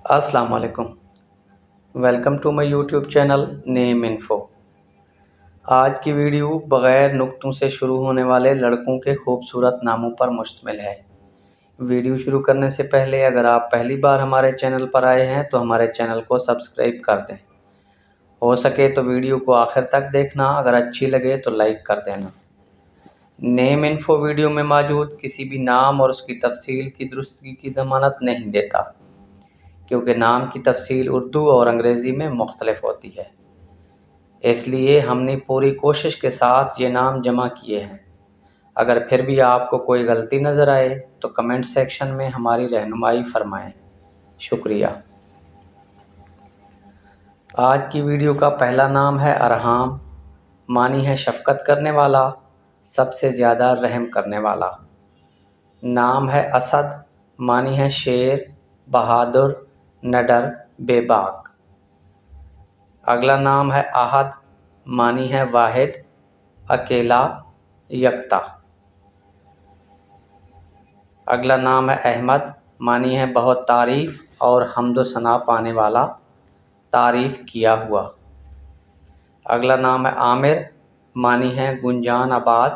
السلام علیکم، welcome to my YouTube channel name info. آج کی ویڈیو بغیر نقطوں سے شروع ہونے والے لڑکوں کے خوبصورت ناموں پر مشتمل ہے۔ ویڈیو شروع کرنے سے پہلے اگر آپ پہلی بار ہمارے چینل پر آئے ہیں تو ہمارے چینل کو سبسکرائب کر دیں۔ ہو سکے تو ویڈیو کو آخر تک دیکھنا، اگر اچھی لگے تو لائک کر دینا۔ نیم انفو ویڈیو میں موجود کسی بھی نام اور اس کی تفصیل کی درستگی کی ضمانت نہیں دیتا، کیونکہ نام کی تفصیل اردو اور انگریزی میں مختلف ہوتی ہے۔ اس لیے ہم نے پوری کوشش کے ساتھ یہ نام جمع کیے ہیں۔ اگر پھر بھی آپ کو کوئی غلطی نظر آئے تو کمنٹ سیکشن میں ہماری رہنمائی فرمائیں۔ شکریہ۔ آج کی ویڈیو کا پہلا نام ہے ارحام، معنی ہے شفقت کرنے والا، سب سے زیادہ رحم کرنے والا۔ نام ہے اسد، معنی ہے شیر، بہادر، نڈر، بے باک۔ اگلا نام ہے احد، معنی ہے واحد، اکیلا، یکتا۔ اگلا نام ہے احمد، معنی ہے بہت تعریف اور حمد و ثنا پانے والا، تعریف کیا ہوا۔ اگلا نام ہے عامر، معنی ہے گنجان آباد،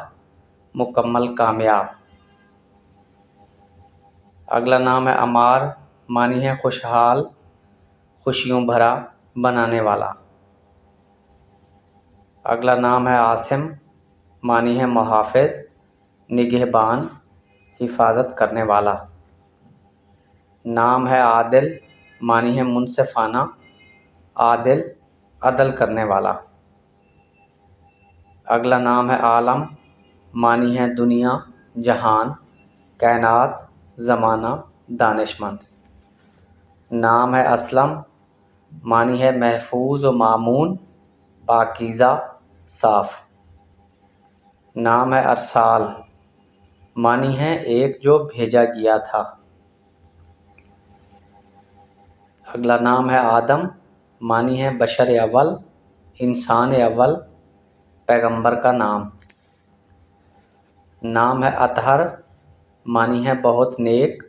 مکمل کامیاب۔ اگلا نام ہے عمار، معنی ہے خوشحال، خوشیوں بھرا، بنانے والا۔ اگلا نام ہے عاصم، معنی ہے محافظ، نگہبان، حفاظت کرنے والا۔ نام ہے عادل، معنی ہے منصفانہ، عادل، عدل کرنے والا۔ اگلا نام ہے عالم، معنی ہے دنیا، جہان، کائنات، زمانہ، دانش مند۔ نام ہے اسلم، معنی ہے محفوظ و مامون، پاکیزہ، صاف۔ نام ہے ارسال، معنی ہے ایک جو بھیجا گیا تھا۔ اگلا نام ہے آدم، معنی ہے بشر اول، انسان اول، پیغمبر کا نام۔ نام ہے اطہر، معنی ہے بہت نیک،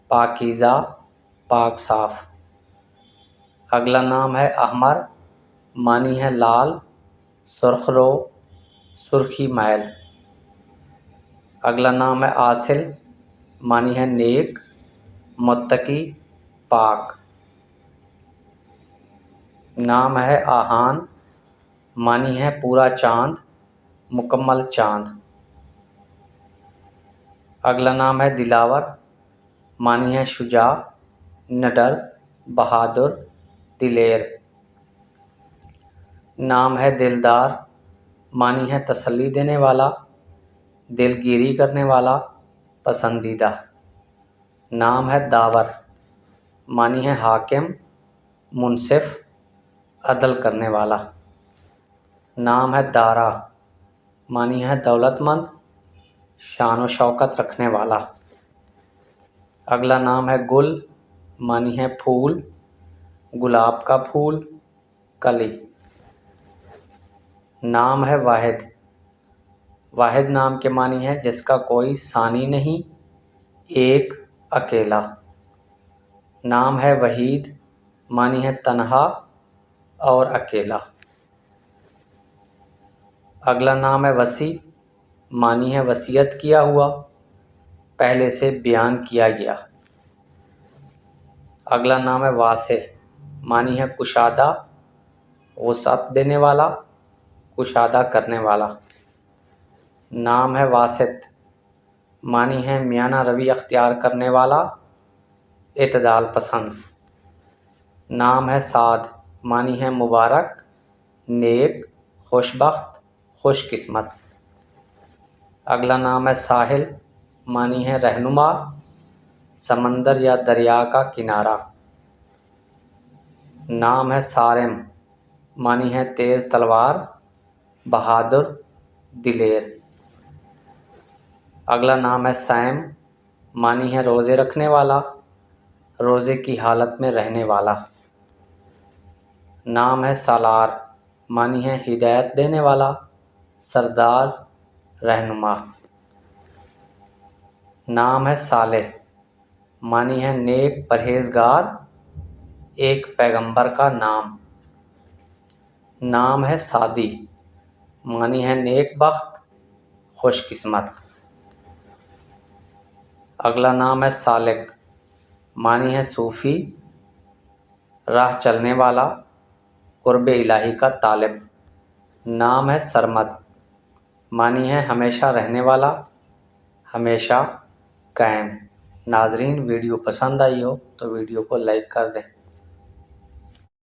پاکیزہ، پاک صاف۔ اگلا نام ہے احمر، معنی ہے لال، سرخ رو، سرخی مائل۔ اگلا نام ہے عاصل، معنی ہے نیک، متقی، پاک۔ نام ہے آہان، معنی ہے پورا چاند، مکمل چاند۔ اگلا نام ہے دلاور، معنی ہے شجاع، نڈر، بہادر، دلیر۔ نام ہے دلدار، معنی ہے تسلی دینے والا، دلگیری کرنے والا، پسندیدہ۔ نام ہے داور، معنی ہے حاکم، منصف، عدل کرنے والا۔ نام ہے دارا، معنی ہے دولت مند، شان و شوکت رکھنے والا۔ اگلا نام ہے گل، معنی ہے پھول، گلاب کا پھول، کلی۔ نام ہے واحد، واحد نام کے معنی ہے جس کا کوئی ثانی نہیں، ایک، اکیلا۔ نام ہے وحید، معنی ہے تنہا اور اکیلا۔ اگلا نام ہے وصی، معنی ہے وصیت کیا ہوا، پہلے سے بیان کیا گیا۔ اگلا نام ہے واسع، معنی ہے کشادہ، وسعت دینے والا، کشادہ کرنے والا۔ نام ہے واسط، معنی ہے میانہ روی اختیار کرنے والا، اعتدال پسند۔ نام ہے سعد، معنی ہے مبارک، نیک، خوش بخت، خوش قسمت۔ اگلا نام ہے ساحل، معنی ہے رہنما، سمندر یا دریا کا کنارہ۔ نام ہے صارم، معنی ہے تیز تلوار، بہادر، دلیر۔ اگلا نام ہے صائم، معنی ہے روزے رکھنے والا، روزے کی حالت میں رہنے والا۔ نام ہے سالار، معنی ہے ہدایت دینے والا، سردار، رہنما۔ نام ہے صالح، معنی ہے نیک، پرہیزگار، ایک پیغمبر کا نام ہے سعدی، معنی ہے نیک بخت، خوش قسمت۔ اگلا نام ہے سالک، معنی ہے صوفی، راہ چلنے والا، قرب الہی کا طالب۔ نام ہے سرمد، معنی ہے ہمیشہ رہنے والا، ہمیشہ قائم۔ ناظرین، ویڈیو پسند آئی ہو تو ویڈیو کو لائک کر دیں۔